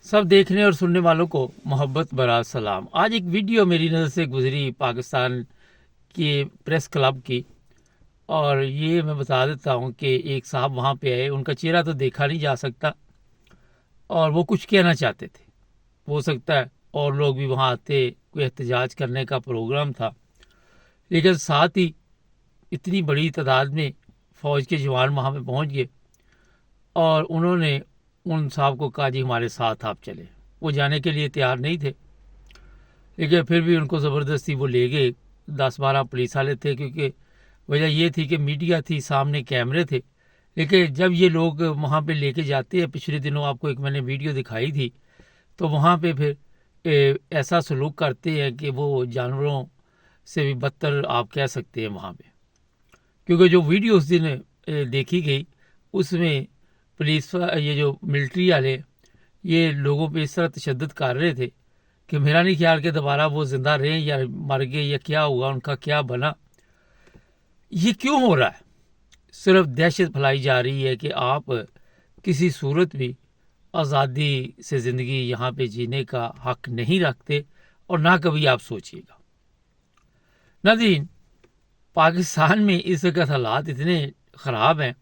سب دیکھنے اور سننے والوں کو محبت برا سلام۔ آج ایک ویڈیو میری نظر سے گزری پاکستان کی پریس کلب کی، اور یہ میں بتا دیتا ہوں کہ ایک صاحب وہاں پہ آئے، ان کا چہرہ تو دیکھا نہیں جا سکتا، اور وہ کچھ کہنا چاہتے تھے۔ ہو سکتا ہے اور لوگ بھی وہاں آتے، کوئی احتجاج کرنے کا پروگرام تھا، لیکن ساتھ ہی اتنی بڑی تعداد میں فوج کے جوان وہاں پہ پہنچ گئے، اور انہوں نے ان صاحب کو کہا جی ہمارے ساتھ آپ چلے۔ وہ جانے کے لیے تیار نہیں تھے، لیکن پھر بھی ان کو زبردستی وہ لے گئے۔ 10-12 پولیس والے تھے، کیونکہ وجہ یہ تھی کہ میڈیا تھی، سامنے کیمرے تھے۔ لیکن جب یہ لوگ وہاں پہ لے کے جاتے ہیں، پچھلے دنوں آپ کو ایک میں نے ویڈیو دکھائی تھی، تو وہاں پہ پھر ایسا سلوک کرتے ہیں کہ وہ جانوروں سے بھی بدتر آپ کہہ سکتے ہیں وہاں پہ، کیونکہ جو ویڈیو اس دن دیکھی گئی اس میں پولیس یہ جو ملٹری والے یہ لوگوں پہ اس طرح تشدد کر رہے تھے کہ میرا نہیں خیال کہ دوبارہ وہ زندہ رہیں یا مر گئے یا کیا ہوا، ان کا کیا بنا۔ یہ کیوں ہو رہا ہے؟ صرف دہشت پھیلائی جا رہی ہے کہ آپ کسی صورت بھی آزادی سے زندگی یہاں پہ جینے کا حق نہیں رکھتے، اور نہ کبھی آپ سوچیے گا۔ ناظرین، پاکستان میں اس وقت حالات اتنے خراب ہیں۔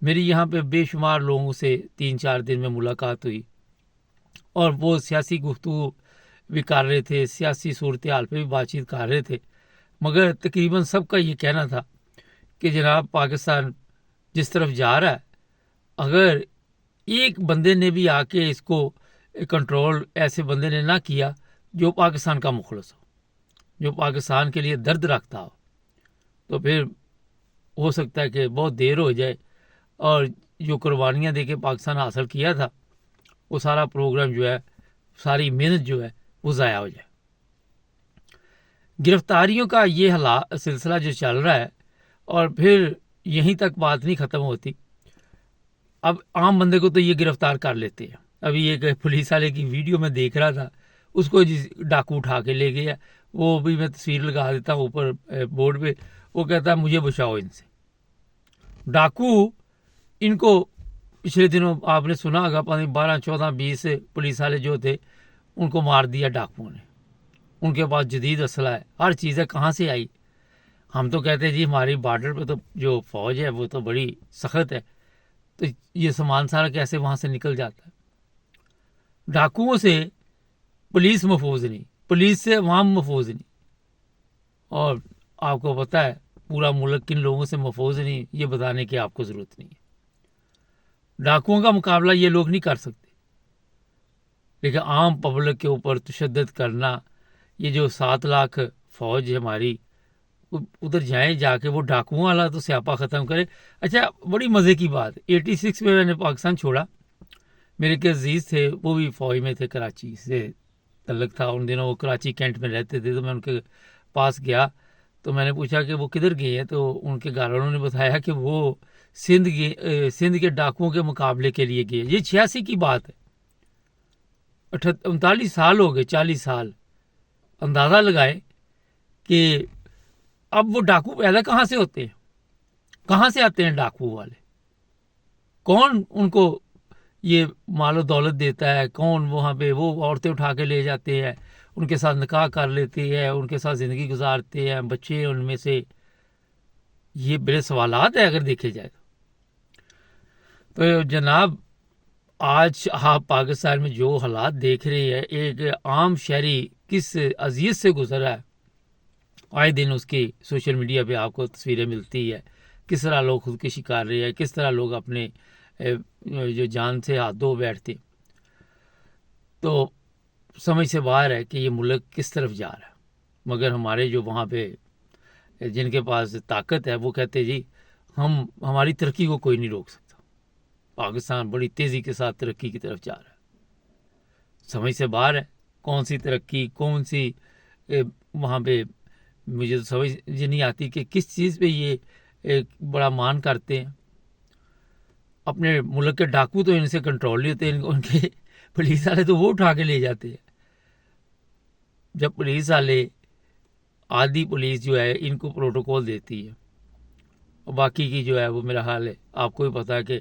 میری یہاں پہ بے شمار لوگوں سے 3-4 دن میں ملاقات ہوئی، اور وہ سیاسی گفتگو بھی کر رہے تھے، سیاسی صورتحال پہ بھی بات چیت کر رہے تھے، مگر تقریباً سب کا یہ کہنا تھا کہ جناب پاکستان جس طرف جا رہا ہے، اگر ایک بندے نے بھی آ کے اس کو کنٹرول ایسے بندے نے نہ کیا جو پاکستان کا مخلص ہو، جو پاکستان کے لیے درد رکھتا ہو، تو پھر ہو سکتا ہے کہ بہت دیر ہو جائے، اور جو قربانیاں دے کے پاکستان حاصل کیا تھا وہ سارا پروگرام جو ہے، ساری محنت جو ہے وہ ضائع ہو جائے۔ گرفتاریوں کا یہ سلسلہ جو چل رہا ہے، اور پھر یہیں تک بات نہیں ختم ہوتی۔ اب عام بندے کو تو یہ گرفتار کر لیتے ہیں۔ ابھی ایک پولیس والے کی ویڈیو میں دیکھ رہا تھا، اس کو ڈاکو اٹھا کے لے گیا۔ وہ بھی میں تصویر لگا دیتا ہوں اوپر بورڈ پہ۔ وہ کہتا ہے مجھے بچاؤ ان سے۔ ڈاکو ان کو پچھلے دنوں آپ نے سنا ہوگا 12, 14, 20 پولیس والے جو تھے ان کو مار دیا ڈاکوؤں نے۔ ان کے پاس جدید اسلحہ ہے، ہر چیز ہے، کہاں سے آئی؟ ہم تو کہتے ہیں جی ہماری بارڈر پہ تو جو فوج ہے وہ تو بڑی سخت ہے، تو یہ سامان سارا کیسے وہاں سے نکل جاتا ہے؟ ڈاکوؤں سے پولیس محفوظ نہیں، پولیس سے عوام محفوظ نہیں، اور آپ کو پتہ ہے پورا ملک کن لوگوں سے محفوظ نہیں، یہ بتانے کی آپ کو ضرورت نہیں ہے۔ ڈاکوؤں کا مقابلہ یہ لوگ نہیں کر سکتے، لیکن عام پبلک کے اوپر تشدد کرنا، یہ جو 7 لاکھ فوج ہے ہماری، ادھر جائیں، جا کے وہ ڈاکوؤں والا تو سیاپا ختم کرے۔ اچھا، بڑی مزے کی بات، 86 میں نے پاکستان چھوڑا، میرے کے عزیز تھے، وہ بھی فوج میں تھے، کراچی سے تعلق تھا ان دنوں، وہ کراچی کینٹ میں رہتے تھے، تو میں ان کے پاس گیا تو میں نے پوچھا کہ وہ کدھر گئے ہیں، تو ان کے گھر والوں نے بتایا کہ وہ سندھ کے ڈاکوؤں کے مقابلے کے لیے گئے۔ یہ 86 کی بات ہے، 39 سال ہو گئے، 40 سال۔ اندازہ لگائے کہ اب وہ ڈاکو پیدا کہاں سے ہوتے ہیں، کہاں سے آتے ہیں ڈاکو والے، کون ان کو یہ مال و دولت دیتا ہے، کون وہاں پہ وہ عورتیں اٹھا کے لے جاتے ہیں، ان کے ساتھ نکاح کر لیتے ہیں، ان کے ساتھ زندگی گزارتے ہیں، بچے ان میں سے۔ یہ بڑے سوالات ہیں اگر دیکھے جائے تو جناب آج آپ پاکستان میں جو حالات دیکھ رہے ہیں، ایک عام شہری کس اذیت سے گزر رہا ہے، آئے دن اس کی سوشل میڈیا پہ آپ کو تصویریں ملتی ہے، کس طرح لوگ خودکشی کر رہے ہیں، کس طرح لوگ اپنے جو جان سے ہاتھ دھو بیٹھتے، تو سمجھ سے باہر ہے کہ یہ ملک کس طرف جا رہا ہے۔ مگر ہمارے جو وہاں پہ جن کے پاس طاقت ہے وہ کہتے جی ہماری ترقی کو کوئی نہیں روک سکتا، پاکستان بڑی تیزی کے ساتھ ترقی کی طرف جا رہا ہے۔ سمجھ سے باہر ہے، کون سی ترقی، کون سی وہاں پہ، مجھے تو سمجھ نہیں آتی کہ کس چیز پہ یہ ایک بڑا مان کرتے ہیں۔ اپنے ملک کے ڈاکو تو ان سے کنٹرول نہیں ہوتے، ان کے پولیس والے تو وہ اٹھا کے لے جاتے ہیں۔ جب پولیس والے، آدھی پولیس جو ہے ان کو پروٹوکول دیتی ہے، اور باقی کی جو ہے وہ میرا حال ہے آپ کو بھی پتا ہے کہ